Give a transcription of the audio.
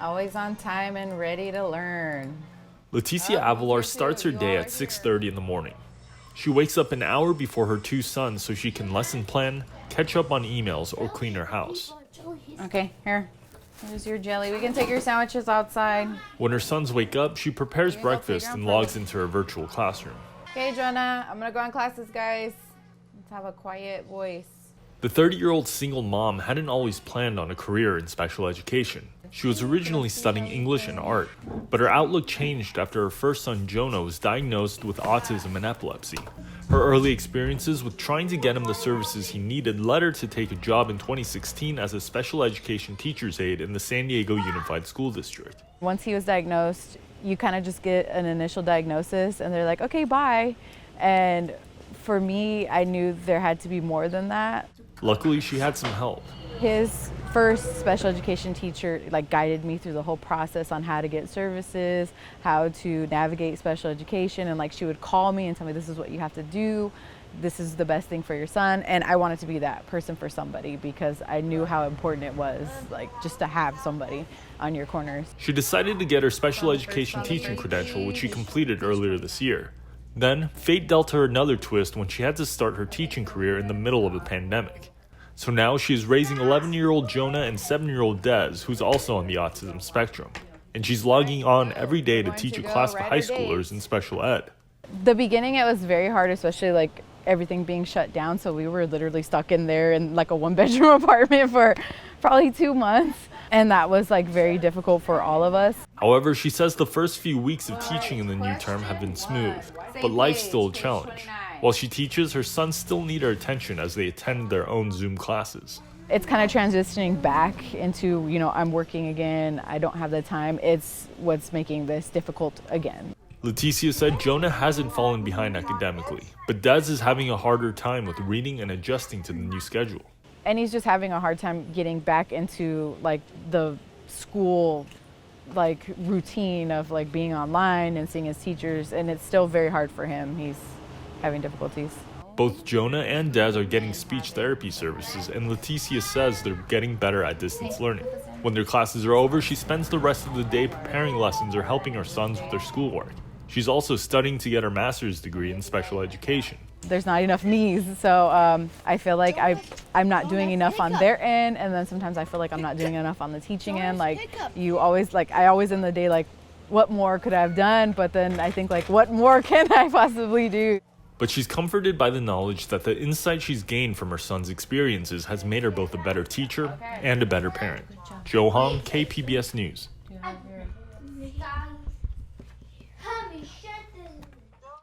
Always on time and ready to learn. Leticia Avelar starts her day at 6:30 in the morning. She wakes up an hour before her two sons so she can lesson plan, catch up on emails, or clean her house. Okay, here. Here's your jelly. We can take your sandwiches outside. When her sons wake up, she prepares breakfast and logs into her virtual classroom. Okay, Jonah, I'm gonna go on classes, guys. Let's have a quiet voice. The 30-year-old single mom hadn't always planned on a career in special education. She was originally studying English and art, but her outlook changed after her first son Jonah was diagnosed with autism and epilepsy. Her early experiences with trying to get him the services he needed led her to take a job in 2016 as a special education teacher's aide in the San Diego Unified School District. Once he was diagnosed, you kind of just get an initial diagnosis and they're like, okay, bye. And for me, I knew there had to be more than that. Luckily, she had some help. His first special education teacher guided me through the whole process on how to get services, how to navigate special education, and she would call me and tell me, this is what you have to do, this is the best thing for your son. And I wanted to be that person for somebody because I knew how important it was, just to have somebody on your corners. She decided to get her special education teaching credential, which she completed earlier this year. Then, fate dealt her another twist when she had to start her teaching career in the middle of a pandemic. So now she is raising 11-year-old Jonah and 7-year-old Des, who's also on the autism spectrum. And she's logging on every day to teach a class of high schoolers in special ed. The beginning, it was very hard, especially everything being shut down. So we were literally stuck in there in a one-bedroom apartment for probably 2 months. And that was very difficult for all of us. However, she says the first few weeks of teaching in the new term have been smooth, but life's still a challenge. While she teaches, her sons still need her attention as they attend their own Zoom classes. It's kind of transitioning back into, I'm working again, I don't have the time. It's what's making this difficult again. Leticia said Jonah hasn't fallen behind academically, but Des is having a harder time with reading and adjusting to the new schedule. And he's just having a hard time getting back into the school routine of being online and seeing his teachers, and it's still very hard for him. He's having difficulties. Both Jonah and Des are getting speech therapy services, and Leticia says they're getting better at distance learning. When their classes are over, she spends the rest of the day preparing lessons or helping her sons with their schoolwork. She's also studying to get her master's degree in special education. There's not enough knees, so I feel like I'm not doing enough on their end, and then sometimes I feel like I'm not doing enough on the teaching end. I always in the day what more could I have done? But then I think what more can I possibly do? But she's comforted by the knowledge that the insight she's gained from her son's experiences has made her both a better teacher and a better parent. Joe Hong, KPBS News.